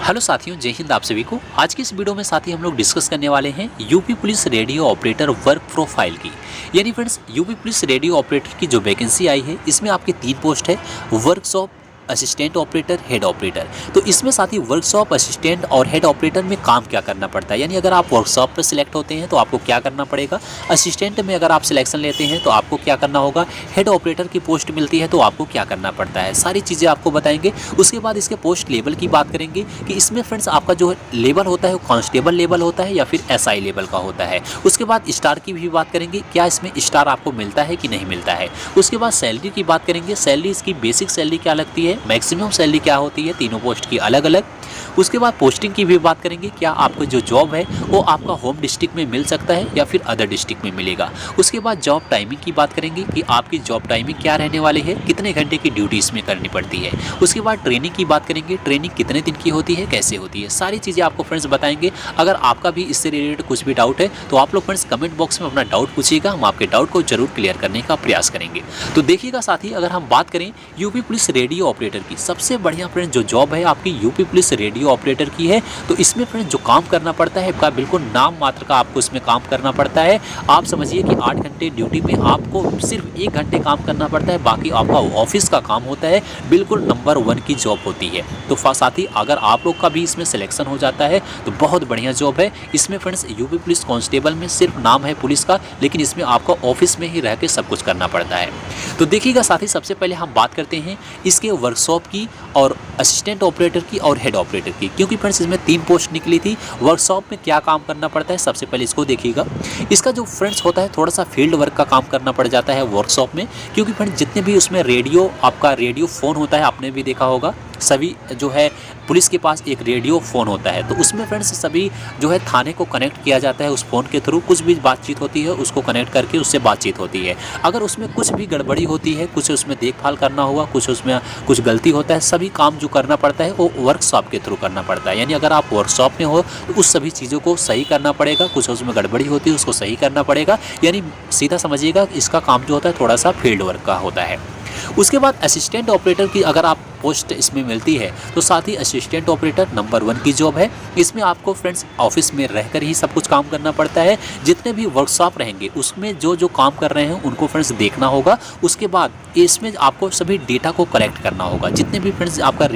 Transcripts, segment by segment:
Hello साथियों, जय हिंद आप सभी को। आज की इस वीडियो में साथी हम लोग डिस्कस करने वाले हैं UP police radio operator work profile की। यानी friends, UP police radio operator की जो वैकेंसी आई है इसमें आपके 3 पोस्ट है, workshop assistant operator, head operator. तो इसमें साथी वर्कशॉप असिस्टेंट और हेड ऑपरेटर में काम क्या करना पड़ता है, यानी अगर आप वर्कशॉप पर सिलेक्ट होते हैं तो आपको क्या करना पड़ेगा, असिस्टेंट में अगर आप सिलेक्शन लेते हैं तो आपको क्या करना होगा, हेड ऑपरेटर की पोस्ट मिलती है तो आपको क्या करना पड़ता है, सारी चीज़ें आपको बताएंगे। उसके बाद इसके पोस्ट लेवल की बात करेंगे कि इसमें फ्रेंड्स आपका जो लेवल होता है वो कांस्टेबल लेवल होता है या फिर एसआई लेवल का होता है। उसके बाद स्टार की भी बात करेंगे, क्या इसमें स्टार आपको मिलता है कि नहीं मिलता है। उसके बाद सैलरी की बात करेंगे, सैलरी इसकी बेसिक सैलरी क्या लगती है, मैक्सिमम सैलरी क्या होती है, तीनों पोस्ट की अलग अलग। उसके बाद पोस्टिंग की भी बात करेंगे, क्या आपको जो जॉब है वो आपका होम डिस्ट्रिक्ट में मिल सकता है या फिर अदर डिस्ट्रिक्ट में मिलेगा। उसके बाद जॉब टाइमिंग की बात करेंगे कि आपकी जॉब टाइमिंग क्या रहने वाली है, कितने घंटे की ड्यूटी इसमें करनी पड़ती है। उसके बाद ट्रेनिंग की बात करेंगे, ट्रेनिंग कितने दिन की होती है, कैसे होती है, सारी चीज़ें आपको फ्रेंड्स बताएंगे। अगर आपका भी इससे रिलेटेड कुछ भी डाउट है तो आप लोग फ्रेंड्स कमेंट बॉक्स में अपना डाउट पूछिएगा, हम आपके डाउट को जरूर क्लियर करने का प्रयास करेंगे। तो देखिएगा साथी, अगर हम बात करें यूपी पुलिस रेडियो ऑपरेटर की, सबसे बढ़िया फ्रेंड्स जो जॉब है आपकी यूपी पुलिस रेडियो ऑपरेटर की है। तो इसमें फ्रेंड्स जो काम करना पड़ता है आपका बिल्कुल नाम मात्र का आपको इसमें काम करना पड़ता है। आप समझिए कि 8 घंटे ड्यूटी में आपको सिर्फ 1 घंटे काम करना पड़ता है, बाकी आपका ऑफिस का काम होता है। बिल्कुल नंबर 1 की जॉब होती है। तो साथ ही अगर आप लोग का भी इसमें सिलेक्शन हो जाता है तो बहुत बढ़िया जॉब है। इसमें फ्रेंड्स यूपी पुलिस कांस्टेबल में सिर्फ नाम है पुलिस का, लेकिन इसमें आपको ऑफिस में ही रह के सब कुछ करना पड़ता है। तो देखिएगा साथी, सबसे पहले हम बात करते हैं इसके वर्कशॉप की और असिस्टेंट ऑपरेटर की और हेड ऑपरेटर की, क्योंकि फ्रेंड्स इसमें 3 पोस्ट निकली थी। वर्कशॉप में क्या काम करना पड़ता है, सबसे पहले इसको देखिएगा। इसका जो फ्रेंड्स होता है थोड़ा सा फील्ड वर्क का काम करना पड़ जाता है वर्कशॉप में, क्योंकि फ्रेंड्स जितने भी उसमें रेडियो आपका रेडियो फ़ोन होता है, आपने भी देखा होगा सभी जो है पुलिस के पास एक रेडियो फ़ोन होता है। तो उसमें फ्रेंड्स सभी जो है थाने को कनेक्ट किया जाता है उस फ़ोन के थ्रू। कुछ भी बातचीत होती है उसको कनेक्ट करके उससे बातचीत होती है। अगर उसमें कुछ भी गड़बड़ी होती है, कुछ उसमें देखभाल करना हुआ, कुछ उसमें कुछ गलती होता है, सभी काम जो करना पड़ता है वो वर्कशॉप के थ्रू करना पड़ता है। यानी अगर आप वर्कशॉप में हो तो उस सभी चीज़ों को सही करना पड़ेगा, कुछ उसमें गड़बड़ी होती है उसको सही करना पड़ेगा। यानी सीधा समझिएगा इसका काम जो होता है थोड़ा सा फील्ड वर्क का होता है। उसके बाद असिस्टेंट ऑपरेटर की अगर आप पोस्ट इसमें मिलती है तो साथ ही असिस्टेंट ऑपरेटर नंबर 1 की जॉब है। इसमें आपको फ्रेंड्स ऑफिस में रहकर ही सब कुछ काम करना पड़ता है। जितने भी वर्कशॉप रहेंगे उसमें जो जो काम कर रहे हैं उनको फ्रेंड्स देखना होगा। उसके बाद इसमें आपको सभी डेटा को कलेक्ट करना होगा। जितने भी फ्रेंड्स आपका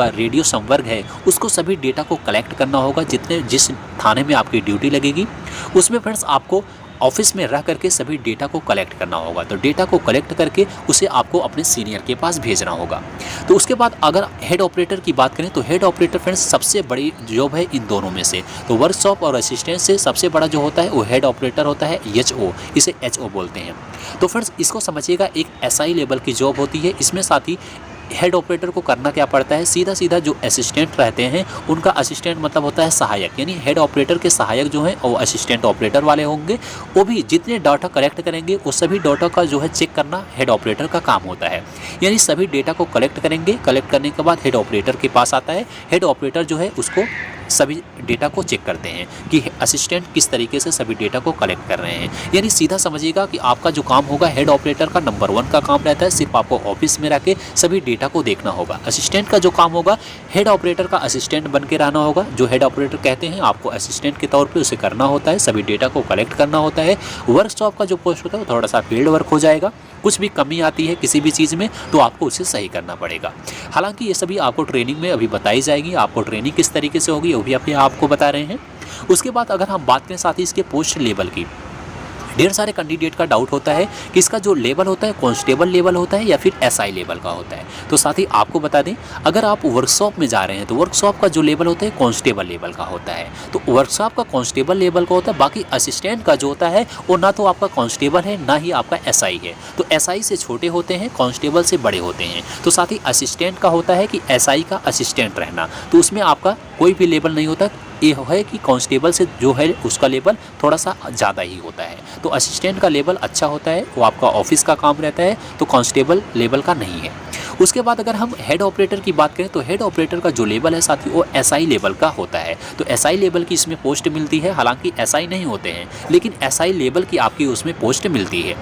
रेडियो संवर्ग है उसको सभी डेटा को कलेक्ट करना होगा। जिस थाने में आपकी ड्यूटी लगेगी उसमें फ्रेंड्स आपको ऑफिस में रह करके सभी डेटा को कलेक्ट करना होगा। तो डेटा को कलेक्ट करके उसे आपको अपने सीनियर के पास भेजना होगा। तो उसके बाद अगर हेड ऑपरेटर की बात करें तो हेड ऑपरेटर फ्रेंड्स सबसे बड़ी जॉब है इन दोनों में से। तो वर्कशॉप और असिस्टेंट से सबसे बड़ा जो होता है वो हेड ऑपरेटर होता है, एचओ, इसे एचओ बोलते हैं। तो फ्रेंड्स इसको समझिएगा, एक एसआई लेवल की जॉब होती है। इसमें साथ ही हेड ऑपरेटर को करना क्या पड़ता है, सीधा सीधा जो असिस्टेंट रहते हैं उनका असिस्टेंट मतलब होता है सहायक। यानी हेड ऑपरेटर के सहायक जो हैं वो असिस्टेंट ऑपरेटर वाले होंगे। वो भी जितने डाटा कलेक्ट करेंगे वो सभी डाटा का जो है चेक करना हेड ऑपरेटर का काम होता है। यानी सभी डेटा को कलेक्ट करेंगे, कलेक्ट करने के बाद हेड ऑपरेटर के पास आता है। हेड ऑपरेटर जो है उसको सभी डेटा को चेक करते हैं कि असिस्टेंट किस तरीके से सभी डेटा को कलेक्ट कर रहे हैं। यानी सीधा समझिएगा कि आपका जो काम होगा हेड ऑपरेटर का नंबर 1 का काम रहता है, सिर्फ आपको ऑफिस में रह के सभी डेटा को देखना होगा। असिस्टेंट का जो काम होगा हेड ऑपरेटर का असिस्टेंट बन के रहना होगा। जो हेड ऑपरेटर कहते हैं आपको असिस्टेंट के तौर पर उसे करना होता है, सभी डेटा को कलेक्ट करना होता है। वर्कशॉप का जो पोस्ट होता है वो थोड़ा सा फील्ड वर्क हो जाएगा। कुछ भी कमी आती है किसी भी चीज़ में तो आपको उसे सही करना पड़ेगा। हालांकि ये सभी आपको ट्रेनिंग में अभी बताई जाएगी। आपको ट्रेनिंग किस तरीके से होगी वो भी अपने आपको बता रहे हैं। उसके बाद अगर हम बात करें साथ ही इसके पोस्ट लेवल की, ढेर सारे कैंडिडेट का डाउट होता है कि इसका जो लेवल होता है कांस्टेबल लेवल होता है या फिर एसआई लेवल का होता है। तो साथ ही आपको बता दें, अगर आप वर्कशॉप में जा रहे हैं तो वर्कशॉप का जो लेवल होता है कांस्टेबल लेवल का होता है। तो वर्कशॉप का कांस्टेबल लेवल का होता है। बाकी असिस्टेंट का जो होता है वो ना तो आपका कांस्टेबल है ना ही आपका एसआई है। तो एसआई से छोटे होते हैं, कांस्टेबल से बड़े होते हैं। तो साथ ही असिस्टेंट का होता है कि एसआई का असिस्टेंट रहना, तो उसमें आपका कोई भी लेवल नहीं होता, ये है कि कांस्टेबल से जो है उसका लेवल थोड़ा सा ज़्यादा ही होता है। तो असिस्टेंट का लेवल अच्छा होता है, वो आपका ऑफिस का काम रहता है, तो कांस्टेबल लेवल का नहीं है। उसके बाद अगर हम हेड ऑपरेटर की बात करें तो हेड ऑपरेटर का जो लेवल है साथी वो एसआई लेवल का होता है। तो एसआई लेवल की इसमें पोस्ट मिलती है, हालांकि एसआई नहीं होते हैं लेकिन एसआई लेवल की आपकी उसमें पोस्ट मिलती है।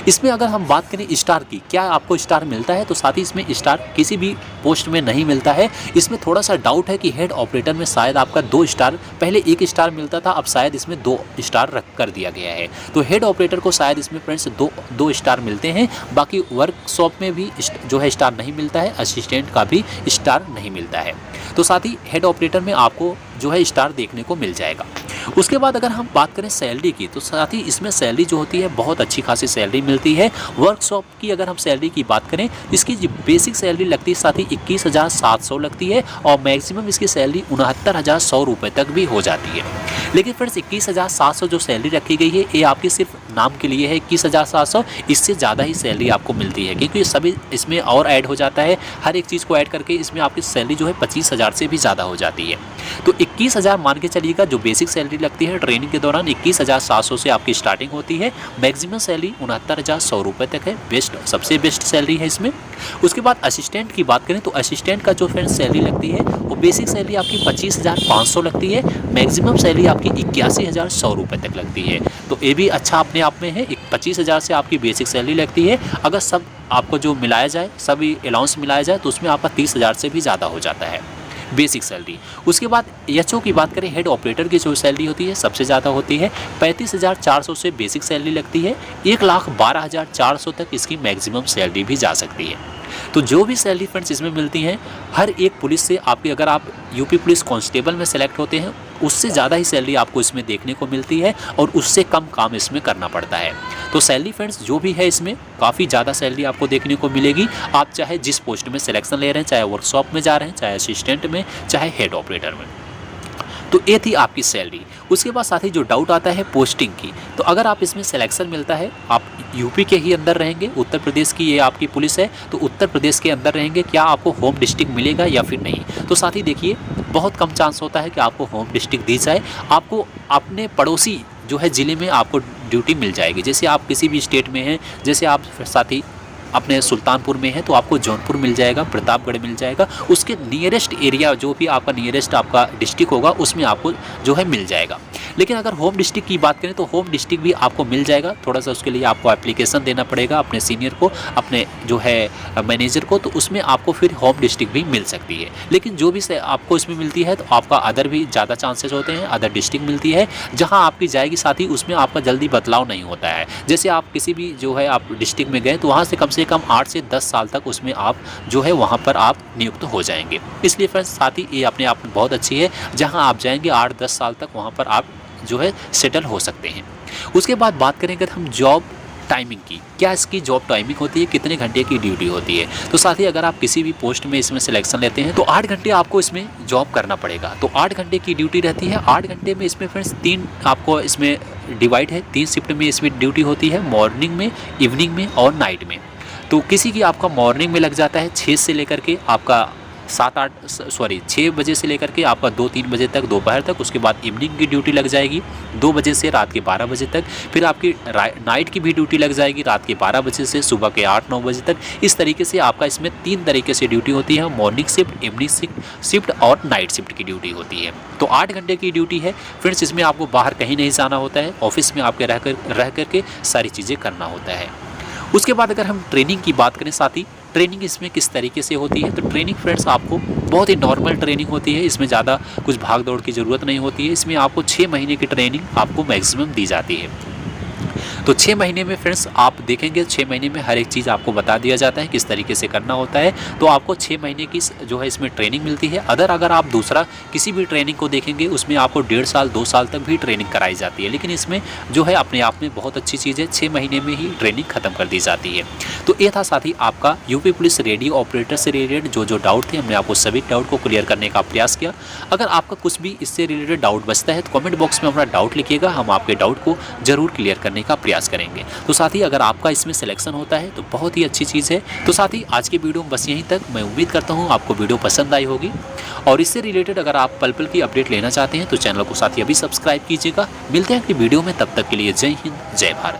इसमें अगर हम बात करें स्टार की, क्या आपको स्टार मिलता है, तो साथ ही इसमें स्टार किसी भी पोस्ट में नहीं मिलता है। इसमें थोड़ा सा डाउट है कि हेड ऑपरेटर में शायद आपका 2 स्टार, पहले 1 स्टार मिलता था, अब शायद इसमें 2 स्टार रख कर दिया गया है। तो हेड ऑपरेटर को शायद इसमें फ्रेंड्स 2 स्टार मिलते हैं, बाकी वर्कशॉप में भी जो है स्टार नहीं मिलता है, असिस्टेंट का भी स्टार नहीं मिलता है। तो साथ ही हेड ऑपरेटर में आपको जो है स्टार देखने को मिल जाएगा। उसके बाद अगर हम बात करें सैलरी की, तो साथ ही इसमें सैलरी जो होती है बहुत अच्छी खासी सैलरी मिलती है। वर्कशॉप की अगर हम सैलरी की बात करें, इसकी जो बेसिक सैलरी लगती है साथ ही 21,700 लगती है और मैक्सिमम इसकी सैलरी 69,100 रुपये तक भी हो जाती है। लेकिन फ्रेंड्स 21,700 जो सैलरी रखी गई है ये आपकी सिर्फ नाम के लिए है 21,700, इससे ज़्यादा ही सैलरी आपको मिलती है क्योंकि सभी इसमें और ऐड हो जाता है, हर एक चीज़ को ऐड करके इसमें आपकी सैलरी जो है 25,000 से भी ज़्यादा हो जाती है। तो 21,000 मान के चलिएगा जो बेसिक सैलरी लगती है ट्रेनिंग के दौरान 21,700 से आपकी स्टार्टिंग होती है। मैक्सिमम सैलरी 69,100 रुपये तक है, बेस्ट सबसे बेस्ट सैलरी है इसमें। उसके बाद असिस्टेंट की बात करें तो असिस्टेंट का जो फ्रेंड्स सैलरी लगती है वो बेसिक सैलरी आपकी 25,500 लगती है, मैक्सिमम सैलरी आपकी 81,100 रुपये तक लगती है। तो ये भी अच्छा अपने आप में है, 25,000 से आपकी बेसिक सैलरी लगती है। अगर सब आपको जो मिलाया जाए, सभी अलाउंस मिलाया जाए तो उसमें आपका 30,000 से भी ज़्यादा हो जाता है बेसिक सैलरी। उसके बाद एचओ की बात करें, हेड ऑपरेटर की जो सैलरी होती है सबसे ज़्यादा होती है, 35,400 से बेसिक सैलरी लगती है, 1,12,400 तक इसकी मैक्सिमम सैलरी भी जा सकती है। तो जो भी सैलरी फ्रेंड्स इसमें मिलती हैं, हर एक पुलिस से आपकी, अगर आप यूपी पुलिस कांस्टेबल में सेलेक्ट होते हैं उससे ज़्यादा ही सैलरी आपको इसमें देखने को मिलती है और उससे कम काम इसमें करना पड़ता है। तो सैलरी फ्रेंड्स जो भी है इसमें काफ़ी ज़्यादा सैलरी आपको देखने को मिलेगी, आप चाहे जिस पोस्ट में सिलेक्शन ले रहे हैं, चाहे वर्कशॉप में जा रहे हैं, चाहे असिस्टेंट में, चाहे हेड ऑपरेटर में। तो ये थी आपकी सैलरी। उसके बाद साथ ही जो डाउट आता है पोस्टिंग की, तो अगर आप इसमें सिलेक्शन मिलता है, आप यूपी के ही अंदर रहेंगे, उत्तर प्रदेश की ये आपकी पुलिस है तो उत्तर प्रदेश के अंदर रहेंगे, क्या आपको होम डिस्ट्रिक्ट मिलेगा या फिर नहीं। तो साथ ही देखिए बहुत कम चांस होता है कि आपको होम डिस्ट्रिक्ट दी जाए, आपको अपने पड़ोसी जो है ज़िले में आपको ड्यूटी मिल जाएगी। जैसे आप किसी भी स्टेट में हैं, जैसे आप साथ ही अपने सुल्तानपुर में है तो आपको जौनपुर मिल जाएगा, प्रतापगढ़ मिल जाएगा, उसके नियरेस्ट एरिया जो भी आपका नियरेस्ट आपका डिस्ट्रिक्ट होगा उसमें आपको जो है मिल जाएगा। लेकिन अगर होम डिस्ट्रिक्ट की बात करें तो होम डिस्ट्रिक्ट भी आपको मिल जाएगा, थोड़ा सा उसके लिए आपको एप्लीकेशन देना पड़ेगा अपने सीनियर को, अपने जो है मैनेजर को, तो उसमें आपको फिर होम डिस्ट्रिक्ट भी मिल सकती है। लेकिन जो भी आपको इसमें मिलती है तो आपका अदर भी ज़्यादा चांसेस होते हैं, अदर डिस्ट्रिक्ट मिलती है जहाँ आपकी जाएगी, साथ ही उसमें आपका जल्दी बदलाव नहीं होता है। जैसे आप किसी भी जो है आप डिस्ट्रिक्ट में गए तो वहाँ से कम 8 से 10 साल तक उसमें आप जो है वहाँ पर आप नियुक्त हो जाएंगे। इसलिए फ्रेंड्स साथ ही ये अपने आप में बहुत अच्छी है, जहाँ आप जाएंगे 8-10 साल तक वहाँ पर आप जो है सेटल हो सकते हैं। उसके बाद बात करेंगे हम जॉब टाइमिंग की, क्या इसकी जॉब टाइमिंग होती है, कितने घंटे की ड्यूटी होती है। तो साथ ही अगर आप किसी भी पोस्ट में इसमें सिलेक्शन लेते हैं तो 8 घंटे आपको इसमें जॉब करना पड़ेगा। तो 8 घंटे की ड्यूटी रहती है। 8 घंटे में इसमें फ्रेंड्स 3 आपको इसमें डिवाइड है, 3 शिफ्ट में इसमें ड्यूटी होती है, मॉर्निंग में, इवनिंग में और नाइट में। तो किसी की आपका मॉर्निंग में लग जाता है 6 से लेकर के आपका 6 बजे से लेकर के आपका 2-3 बजे तक दोपहर तक। उसके बाद इवनिंग की ड्यूटी लग जाएगी 2 बजे से रात के 12 बजे तक। फिर आपकी नाइट की भी ड्यूटी लग जाएगी रात के 12 बजे से सुबह के 8-9 बजे तक। इस तरीके से आपका इसमें 3 तरीके से ड्यूटी होती है, मॉर्निंग शिफ्ट, इवनिंग शिफ्ट और नाइट शिफ्ट की ड्यूटी होती है। तो 8 घंटे की ड्यूटी है फ्रेंड्स। इसमें आपको बाहर कहीं नहीं जाना होता है, ऑफिस में आपके रह करके सारी चीज़ें करना होता है। उसके बाद अगर हम ट्रेनिंग की बात करें, साथ ही ट्रेनिंग इसमें किस तरीके से होती है, तो ट्रेनिंग फ्रेंड्स आपको बहुत ही नॉर्मल ट्रेनिंग होती है, इसमें ज़्यादा कुछ भाग दौड़ की ज़रूरत नहीं होती है। इसमें आपको 6 महीने की ट्रेनिंग आपको मैक्सिमम दी जाती है। तो 6 महीने में फ्रेंड्स आप देखेंगे 6 महीने में हर एक चीज़ आपको बता दिया जाता है किस तरीके से करना होता है। तो आपको 6 महीने की जो है इसमें ट्रेनिंग मिलती है। अगर आप दूसरा किसी भी ट्रेनिंग को देखेंगे उसमें आपको 1.5 साल 2 साल तक भी ट्रेनिंग कराई जाती है, लेकिन इसमें जो है अपने आप में बहुत अच्छी चीज़ है, 6 महीने में ही ट्रेनिंग खत्म कर दी जाती है। तो ये था साथ ही आपका यूपी पुलिस रेडियो ऑपरेटर से रिलेटेड जो डाउट थे, हमने आपको सभी डाउट को क्लियर करने का प्रयास किया। अगर आपका कुछ भी इससे रिलेटेड डाउट बचता है तो कमेंट बॉक्स में अपना डाउट लिखिएगा, हम आपके डाउट को जरूर क्लियर करने का प्रयास करेंगे। तो साथ ही अगर आपका इसमें सिलेक्शन होता है तो बहुत ही अच्छी चीज़ है। तो साथ ही आज के वीडियो में बस यहीं तक। मैं उम्मीद करता हूँ आपको वीडियो पसंद आई होगी और इससे रिलेटेड अगर आप पल पल की अपडेट लेना चाहते हैं तो चैनल को साथ ही अभी सब्सक्राइब कीजिएगा। मिलते हैं अगली वीडियो में, तब तक के लिए जय हिंद, जय भारत।